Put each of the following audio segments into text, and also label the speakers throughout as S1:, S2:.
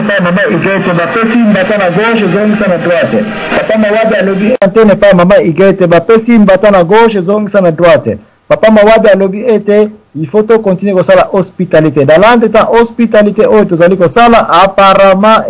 S1: pas maman Igete bapesi mbata na gauche zongisa na droite. Papa Mawabi alobi antenne pas maman Igete bapesi mbata na gauche zongisa na droite. Papa Mawabi alobi ete il faut to continuer comme ça la hospitalité. Dans l'entretemps hospitalité oh tozali ko sala apparemment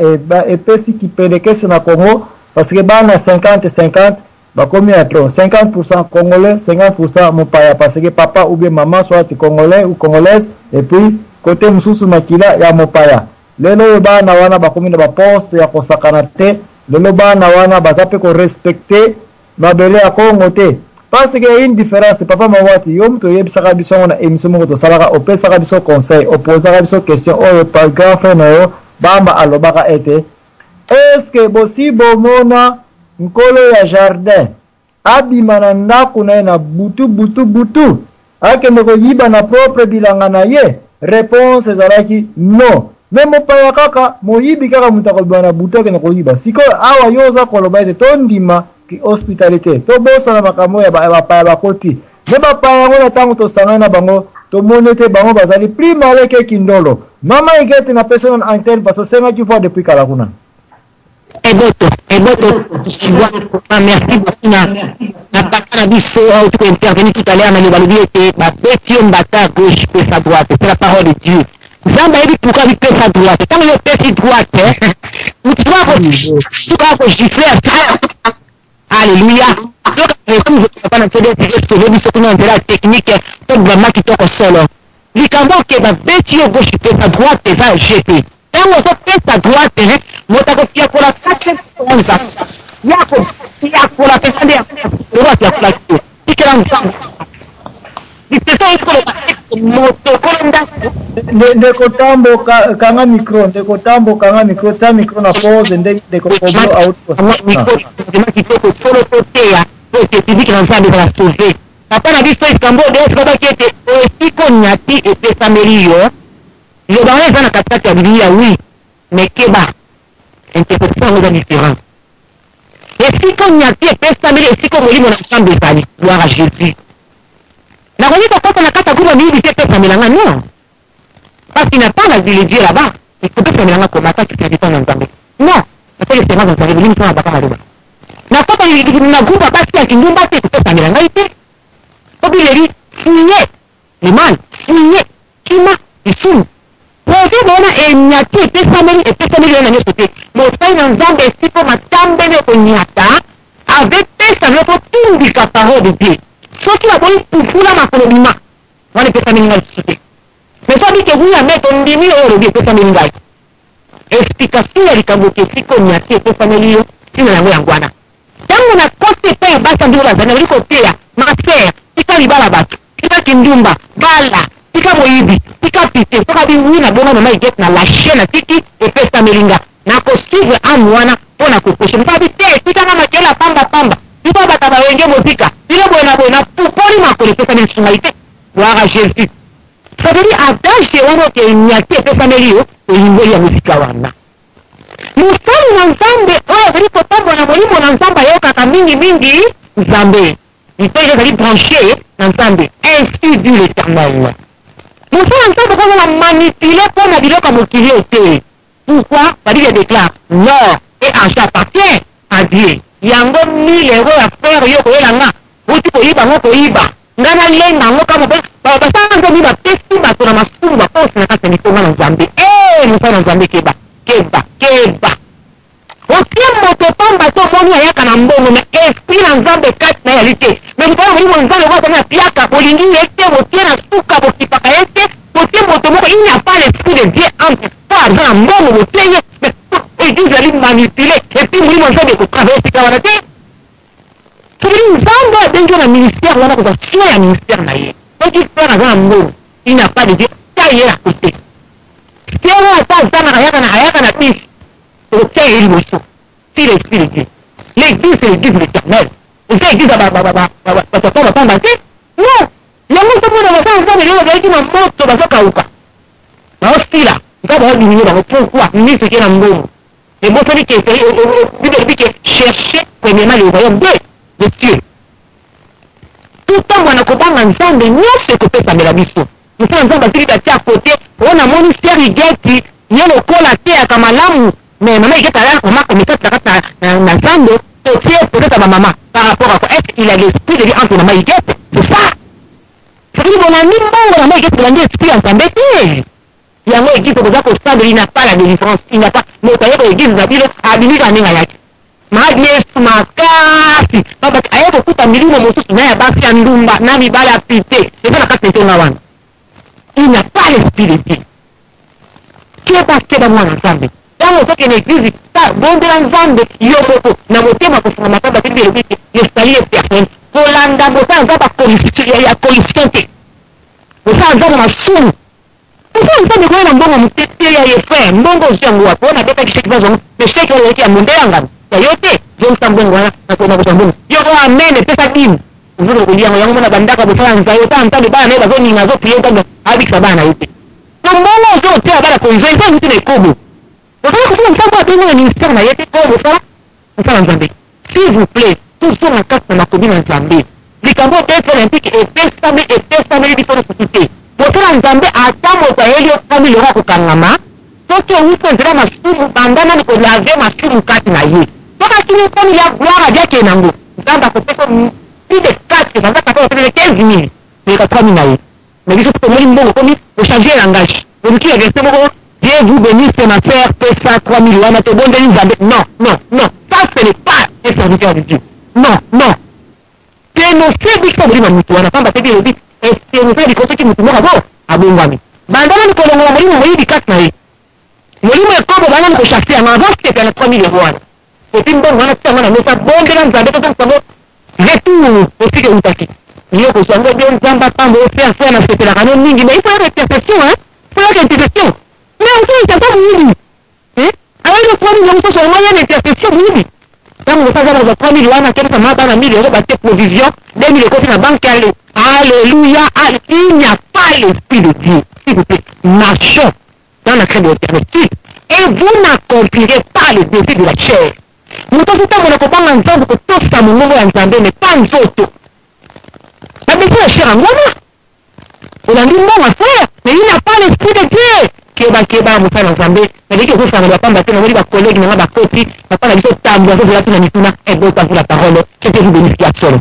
S1: et pesi ki pelekese na Congo parce que bana 50-50 bah combien à trop 50% congolais 50% mopaya parce que papa ou bien maman soit congolais ou congolaise et puis côté mususu makila ya mopaya lelo bana wana bakomi na ba poste ya kosakana te lelo bana wana bazape ko respecter mabele ya Congo te parce que y a une différence papa Mawati yo mto yebisaka biso na émission moko to salaka opesaka biso conseil opposaka biso question oyo par grand frère no bamba alobaka ete est-ce que possible mona nkolo ya jardin abima na ndako na na butu akende ko yiba na propre bilanga na ye réponse ezalaki non même paya kaka moyibi kaka mutako bana butu akende ko yiba siko awa yoza koloba ete tondima ki hospitalité to bosa na makambo ya bapaya bakoti ne bapaya ngo na tango to sanga na bango to monete bango bazali prima leke kindolo mama Igete na personne antenne parce que c'est moi qui vois depuis kala kuna.
S2: Et d'autres, merci beaucoup. Na pakana biso tu intervenu tout à l'heure na lobalobi ete ba beti mbata gauche pe sa droite, c'est la parole de Dieu. Zamba ebi pourquoi il peut sa droite. Quand il peut sa droite, tu vas ko gifler. Alléluia. Donc comme je pas na télé c'est le biso kuna ndela technique to vraiment qui to ko solo. Likambo ke ba beti gauche pe sa droite va jeter. Quand on fait sa droite, motako pia kola sase kwanza. Yako la pesa ndia. Droite ya flashio. Tikela mfano. Dipesa iko moto kolenda.
S1: Ndeko tambo kanga micro ta micro na pause ndeko koblo out.
S2: Micro kitoko solo kotea. Porque tibiki na mfano kwa sauver. Papa na biso ikambo de kwa kete iko nyati pesa melio. Le barrage dans la capitale de Biblia, oui, mais Keba, interprétation est différente. Et si qu'on y a été pestamé, et si qu'on lit mon ensemble des années, gloire à Jésus. La religion, quand on a quatre groupes, on dit que pestamé là, non. Parce qu'il n'a pas la vie de Dieu là-bas. Il faut pestamé là, comme attends, tu fais ton ensemble. Non, parce que les séances dans les lignes sont à Bakama là-bas. La fois qu'on dit que nous avons pas passé à Kindumba, c'est que pestamé là, il était. Comme il dit, fouillez, les man, fouillez, qui m'a, ils sont. Projet bona enyati pesameli na nyote mosai na nzambe sipo matambele onyata avec pesa loko tindika parole de Dieu soki la boni pufula makolo bima wana pesameli ngai sote mais ça dit que vous y mettre ndimi oro bi pesameli ngai explication ya likambo ke siko nyati pesameli yo sina yango yangwana tango na kote pe basa ndio la zana liko pia maser tika libala batu tika kindumba bala tika moyibi tika pite toka bingi na bona mama Igete na la chaîne tiki et pesa melinga na ko suivre amwana pona ko poshe mfabi te tika na makela pamba tika bata ba wenge mozika ile bona pupoli makole pesa melinga gloire à Jésus ça veut dire adage wana ke nyati pesa melio oyingoli ya muzika wana musali na nzambe oyo vili kotambo na molimo na nzambe ayokaka mingi nzambe itoyo ezali branché na nzambe ainsi dit l'Éternel. Nous sommes en train de manipuler pour la vidéo comme il est. Pourquoi? La Bible déclare l'or et argent appartient à Dieu. Il y a 1 000 euros à faire. Yo koyelanga. Uti koyiba ngo koyiba. Ngana lenga ngo kama ba basanga ni ba pesi ba tuna masumu ba post na kati ni tonga na Nzambe. Nous sommes en Nzambe keba. Otie moto pamba to moni ayaka na mbongo na esprit na Nzambe kati na yalite. Mais vous voyez mon Nzambe kwa na piaka bolingi yete otie na suka bokipaka yete. Il n'y a pas l'esprit de Dieu entre toi, dans le monde, au pays, mais ils disent d'aller manipuler, et puis ils vont faire des travaux, c'est comme ça. C'est une femme qui a un ministère, on a un ministère. Donc il fait un monde, il n'y a pas de Dieu, ça y est à côté. Si on n'a pas ça, on n'a pas de ok, il nous faut. C'est l'esprit de Dieu. L'église, c'est l'église de l'Éternel. Vous savez, l'église, non. Yango to mona basa nzambe lelo gaiki na moto basa kauka. Na hostila, ngaba hodi ni ba pourquoi ni ce qui est en bon. Et bon celui qui est chercher premièrement le royaume de Dieu. Tout temps wana kobanga nzambe nyose ko pesa mela biso. Nous sommes nzambe tiki ta tia côté, on a moni Igete ye lokola te akamalamu mais maman il est allé on m'a commencé à na zando peut-être à ma maman par rapport à quoi est-ce qu'il a l'esprit de vie entre maman et c'est ça c'est que bon ami bongo maman il est l'esprit en s'embêter il y a moi équipe pour ça que ça il n'a pas la délivrance il n'a pas mais quand il équipe zabilo abili ka ninga yake magnesu makasi baba ayeko kuta milimo mosusu na ya basi ya ndumba na mibala pite eza na kati ntonga wana il n'a pas l'esprit de Dieu keba mwana nzambe tango soki na église bondela nzambe yo moko na motema kofunga makamba te bilobiki yestalie personne kolanda mosala nzambe ya corruption te mosala nzambe masumu mosala nzambe koyena mbongo motete ya yefe mbongo ozwi yango wapo na betaki sheki bazongo me sheki oyoki ya mondela ngano ya yo te zongisa mbongo wana nakona kosa mbongo yoko amen epesa dini ozoni koliango yango mona bandaka mosala nzambe otala nzambe bana naye bazoninga azoprie nzambe abikisa bana na ye te mbongo ozoteya bana koizo eza mutu na ekobo ozali kosala nzambe abengo na ministère na ye te po mosala nzambe s'il vous plaît tozonga kati na makomi na nzambe likambo tese olympique epesameli biso lisusu te mosala nzambe ata moto ayeli ofami lero akokangama soki owuti nzela masumu banda nani kolave masumu kati na ye soki akini ofami ya gloire adiake nango nzambe akopesa plus de 4 banza kapa opelele 15 000 meka 3 000 na ye mais biso tomoni mbongo komi ochange langage oluki ya verset moko Dieu vous bénisse ma sœur pesa 3 000 wana tobondeli nzambe non ça ce n'est pas un serviteur de Dieu non tenosebi kisa molimo mutu wana pamba te bilobi esenosala likoso ki mutu moko abo abongwami bandana ni kolongola molimo moyibi kati na ye molimo ekobo bandani kochasse yango avance kepea na 3 000 euro wana epi mbongo wana tisango na mesa bondela nzambe tozosango retour osiki eutaki yo kozwango bio nzambe apambo ofer na sepelaka no mingi mais il faut yaka intercession faut yaka intercession mais oso intercession moyibi ayeli 3 000 mosusu yango yana intercession moyibi ntango mosaza kozwa 3 000 wana kepesa ma bana 1 000 euro bate provision 2 000 ekoti na banque ale alléluia il n'y a pas l'esprit de Dieu s'il vous plaît marchons dans la crainte de l'éternel et vous n'accomplirez pas le désir de la chair moto azotambola kobanga nzambe kotosa mongongo ya nzambe mais pas nzoto babesi ya chair yango wana olandi mbongo frère mais il n'a pas l'esprit de Dieu keba mosala nzambe naleki okosanga bapamba te namoni bakolege nanga bakoti papa na biso tambola azozela tuna mituna ebota vous la parole que Dieu vous bénisse ya solo.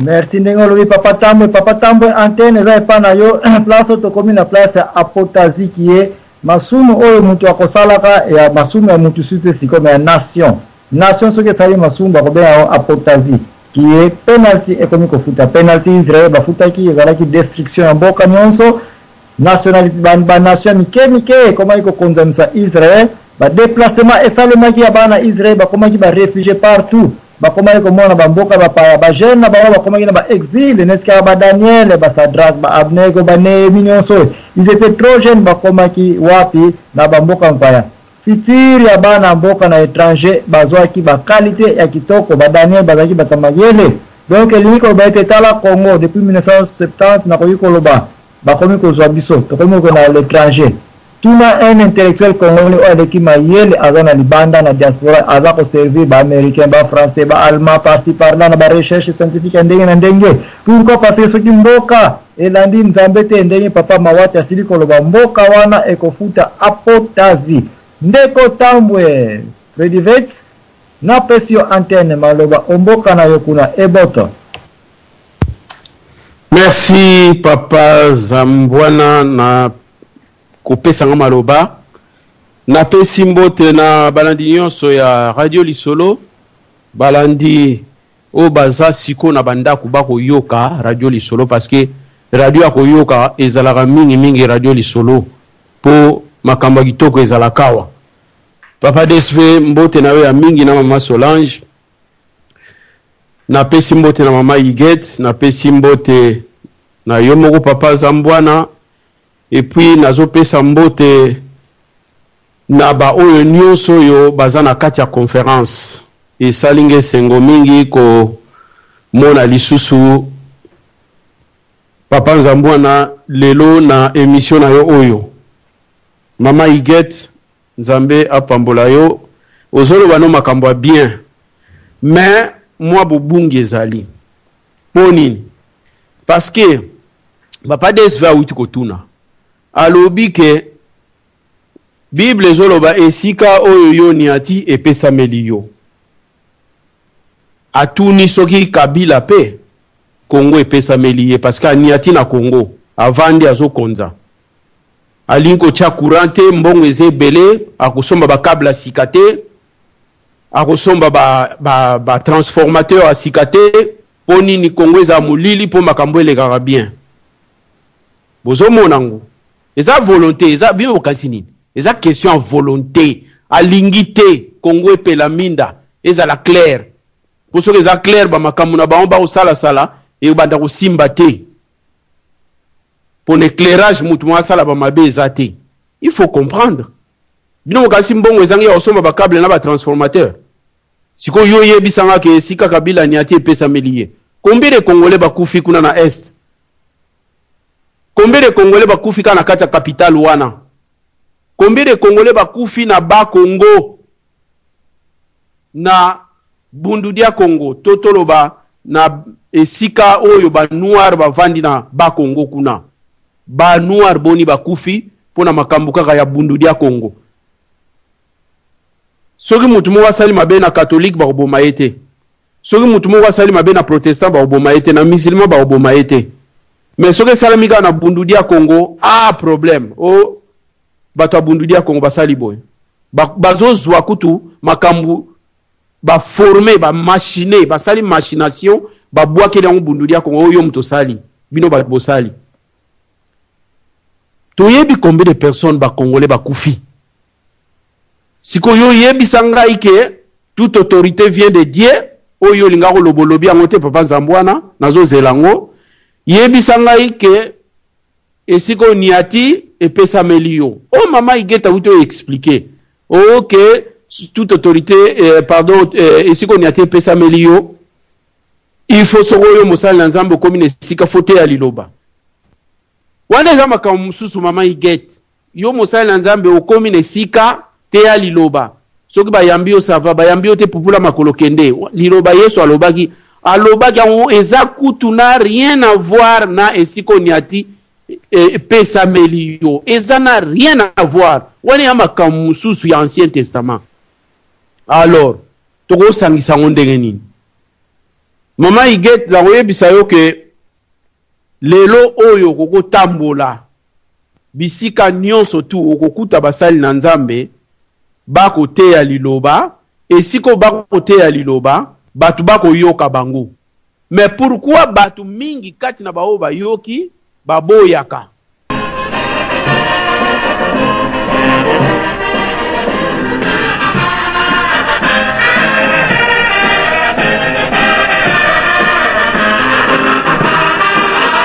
S1: Merci ndenge olobi papa tambwe antenne eza epa na yo place tokomi na place ya apotasie kie masumu oyo mutu akosalaka ya masumu ya mutu sute sikome ya nation soki esali masumu bakobenga yango apotasie kie penalty ekomi kofuta penalty Israel bafutaki ezalaki destruction ya mboka nyonso nationalité banation mike ekomaki kokonzamisa Israel badeplacement esalemaki ya bana Israel bakomaki barefugie partout bakomaki komona bamboka bapaya bajeune na bango bakomaki na baexil nesikaka badaniel basadrak baabnego banehemi nyonso ils étaient trop jeunes bakomaki wapi na bamboka mpaya fitiri ya bana mboka na étranger bazwaki bakalite ya kitoko badaniel bazalaki batamayele donc elingi koloba ete tala Congo depuis 1970 nakoki koloba bakomi kozwa biso tokomi kokende na l'étranger tuna un intellectuel congolais aleki mayele aza na libanda na diaspora aza ko servir ba américain ba français ba allemand par-ci par-là na ba recherche scientifique ndenge na ndenge. Pourquoi? Parce que soki mboka elandi nzambe te ndenge papa Mawati asili koloba mboka wana ekofuta apotazi. Ndeko Tambwe Redivets na pesio antenne maloba omboka na yokuna eboto.
S3: Merci papa Zambwana na kopesa nga maloba. Na pesi mbote na balandi nyonso ya Radio Lisolo. Balandi o baza siko na bandako bako yoka Radio Lisolo parce que radio ako yoka ezalaka mingi Radio Lisolo po makambo kitoko ezalakawa. Papa DSV mbote na we ya mingi na mama Solange. Na pesi mbote na mama Iget, na pesi mbote na yomoko papa Zambwana. Et puis nazo pesa mbote na ba oyo nyonso yo baza na kati ya conférence. E salinge sengo mingi ko mona lisusu papa Zambwana lelo na émission na yo oyo. Mama Iget Nzambe apambola yo ozolo bano makambo bien. Mais moi bobungi ezali. Ponini? Parce que papa DSV awiti kotuna. Alobi ke Bible zoloba esika oyo yo niati epesameli yo. Atuni soki Kabila pe Congo epesameli ye parce que niati na Congo avandi azokonza. Alinko tia courante mbongo ezebele akosomba ba câble sikate akosomba ba transformateur asikate poni ni Congo za mulili po makambo elekaka bien. Bozo monango eza volonté eza bien okasi nini eza question ya volonté alingité Congo epela minda eza la clair pour ceux eza clair ba makambo na ba ba osala sala e banda ko simba te pour l'éclairage mutu mwa sala ba mabe ezate. Il faut comprendre bino okasi mbongo ezangi ya osomba ba câble na ba transformateur siko yo yebisanga ke sika Kabila niati epesa meliye. Combien de Congolais bakufi kuna na est? Combien de Congolais bakufi kana kati ya capitale wana? Combien de Congolais bakufi na ba Congo na bundudia Congo totoloba na esika oyo ba noir bavandi na ba Congo kuna ba noir boni bakufi pona makambo kaka ya bundudia Congo. Soki mutu mo wasali mabe na catholique ba oboma ete. Soki mutu mo wasali mabe na protestant ba oboma ete na musulman ba oboma ete. Mais soki salamika na bundudia Congo problème o bato bundudia Congo basali boy. Bazozwa kutu makambu ba former ba machiner ba sali machination ba boake na bundudia Congo oyo mto sali bino ba bosali. Toyebi combien de personnes ba Congolais ba kufi. Siko yo yebi sanga ike toute autorité vient de Dieu oyo lingako lobolobi angote papa Zambwana nazo zelango yebi sanga ike esiko niati epesa melio. Oh mama igeta uto expliquer. OK toute autorité esiko niati epesa melio. Il faut sokoyo mosala na Nzambe komine sika fote ya liloba. Wana zama ka mususu mama iget. Yo mosala na Nzambe okomine sika te ya liloba. Soki ba yambio sava ba yambio te pupula makolo kende. Liloba Yesu alobaki on eza kutu na rien à voir na esiko niati pesa melio. Eza na rien à voir. Wana yama ka mususu ya Ancien Testament. Alors, toko sangisa ndenge nini? Mama iget la oyebisa yo ke lelo oyo koko tambola bisika nyonso tu okokuta basali na Nzambe bako te ya liloba esiko bako te ya liloba batu bako yoka bango. Mais pourquoi batu mingi kati na bao ba yoki baboyaka?